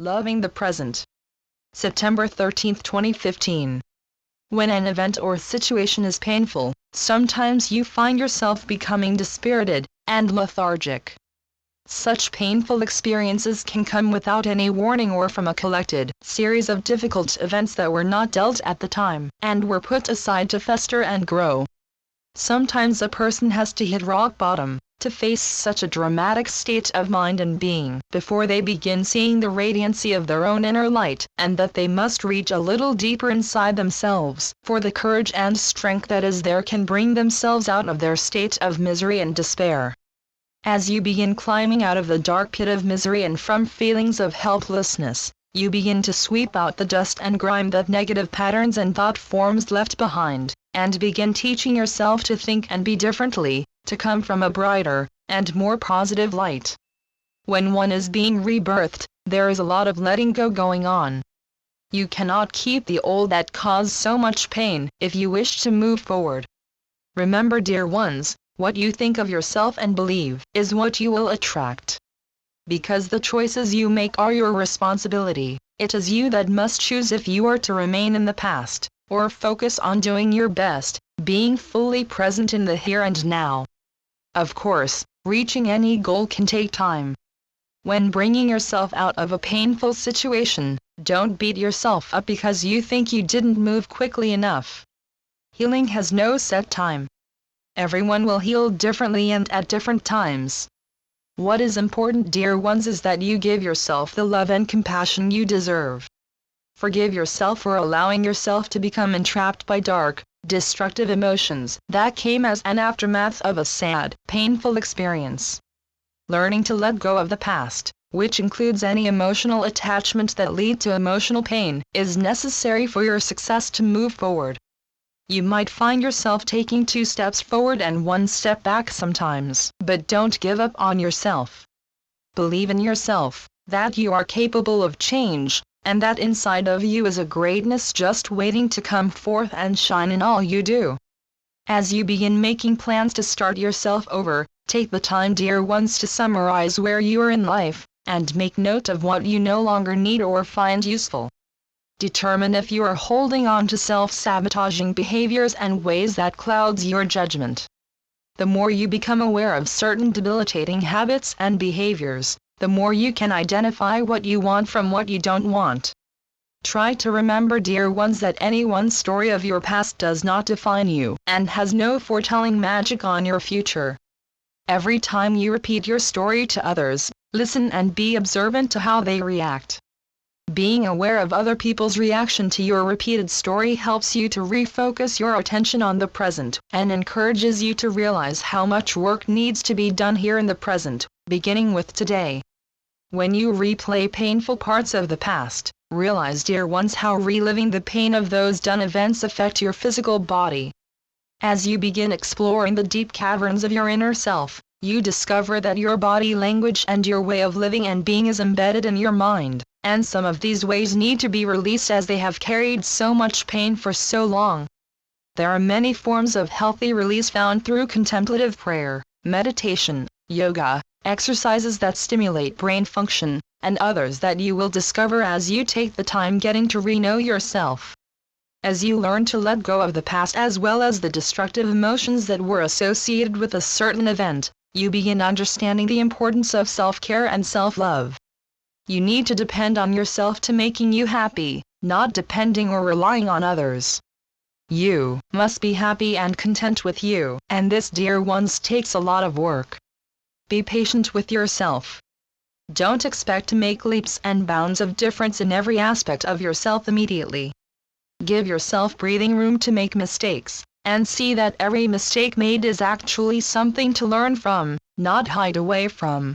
Loving the present. September 13, 2015. When an event or situation is painful, sometimes you find yourself becoming dispirited and lethargic. Such painful experiences can come without any warning or from a collected series of difficult events that were not dealt at the time and were put aside to fester and grow. Sometimes a person has to hit rock bottom to face such a dramatic state of mind and being before they begin seeing the radiancy of their own inner light, and that they must reach a little deeper inside themselves, for the courage and strength that is there can bring themselves out of their state of misery and despair. As you begin climbing out of the dark pit of misery and from feelings of helplessness, you begin to sweep out the dust and grime that negative patterns and thought forms left behind, and begin teaching yourself to think and be differently, to come from a brighter and more positive light. When one is being rebirthed, there is a lot of letting go going on. You cannot keep the old that caused so much pain if you wish to move forward. Remember, dear ones, what you think of yourself and believe is what you will attract. Because the choices you make are your responsibility, it is you that must choose if you are to remain in the past, or focus on doing your best, being fully present in the here and now. Of course, reaching any goal can take time. When bringing yourself out of a painful situation, don't beat yourself up because you think you didn't move quickly enough. Healing has no set time. Everyone will heal differently and at different times. What is important, dear ones, is that you give yourself the love and compassion you deserve. Forgive yourself for allowing yourself to become entrapped by dark, destructive emotions that came as an aftermath of a sad, painful experience. Learning to let go of the past, which includes any emotional attachment that lead to emotional pain, is necessary for your success to move forward. You might find yourself taking 2 steps forward and 1 step back sometimes, but don't give up on yourself. Believe in yourself, that you are capable of change, and that inside of you is a greatness just waiting to come forth and shine in all you do. As you begin making plans to start yourself over, take the time, dear ones, to summarize where you are in life, and make note of what you no longer need or find useful. Determine if you are holding on to self-sabotaging behaviors and ways that clouds your judgment. The more you become aware of certain debilitating habits and behaviors, the more you can identify what you want from what you don't want. Try to remember, dear ones, that any one story of your past does not define you and has no foretelling magic on your future. Every time you repeat your story to others, listen and be observant to how they react. Being aware of other people's reaction to your repeated story helps you to refocus your attention on the present and encourages you to realize how much work needs to be done here in the present, beginning with today. When you replay painful parts of the past, realize, dear ones, how reliving the pain of those done events affect your physical body. As you begin exploring the deep caverns of your inner self, you discover that your body language and your way of living and being is embedded in your mind, and some of these ways need to be released as they have carried so much pain for so long. There are many forms of healthy release found through contemplative prayer, meditation, yoga, exercises that stimulate brain function, and others that you will discover as you take the time getting to re-know yourself. As you learn to let go of the past as well as the destructive emotions that were associated with a certain event, you begin understanding the importance of self-care and self-love. You need to depend on yourself to making you happy, not depending or relying on others. You must be happy and content with you, and this, dear ones, takes a lot of work. Be patient with yourself. Don't expect to make leaps and bounds of difference in every aspect of yourself immediately. Give yourself breathing room to make mistakes, and see that every mistake made is actually something to learn from, not hide away from.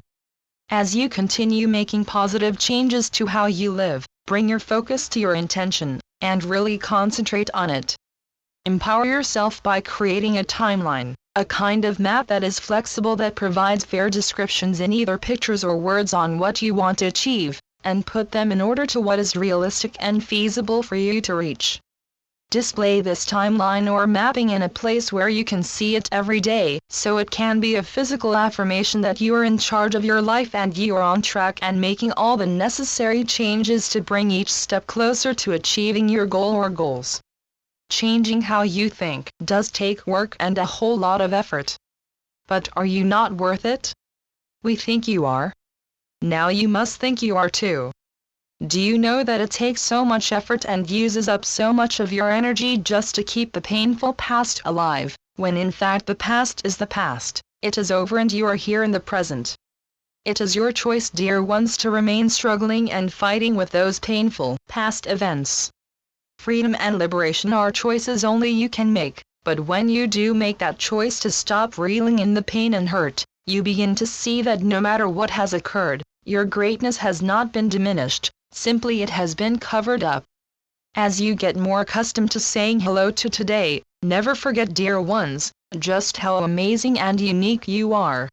As you continue making positive changes to how you live, bring your focus to your intention, and really concentrate on it. Empower yourself by creating a timeline, a kind of map that is flexible, that provides fair descriptions in either pictures or words on what you want to achieve, and put them in order to what is realistic and feasible for you to reach. Display this timeline or mapping in a place where you can see it every day, so it can be a physical affirmation that you are in charge of your life and you are on track and making all the necessary changes to bring each step closer to achieving your goal or goals. Changing how you think does take work and a whole lot of effort. But are you not worth it? We think you are. Now you must think you are too. Do you know that it takes so much effort and uses up so much of your energy just to keep the painful past alive, when in fact the past is the past, it is over and you are here in the present. It is your choice, dear ones, to remain struggling and fighting with those painful past events. Freedom and liberation are choices only you can make, but when you do make that choice to stop reeling in the pain and hurt, you begin to see that no matter what has occurred, your greatness has not been diminished. Simply it has been covered up. As you get more accustomed to saying hello to today, never forget, dear ones, just how amazing and unique you are.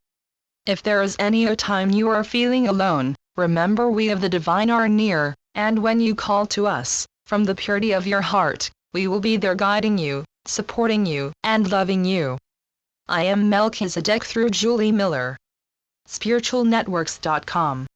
If there is any time you are feeling alone, remember we of the divine are near, and when you call to us, from the purity of your heart, we will be there guiding you, supporting you, and loving you. I am Melchizedek through Julie Miller. spiritualnetworks.com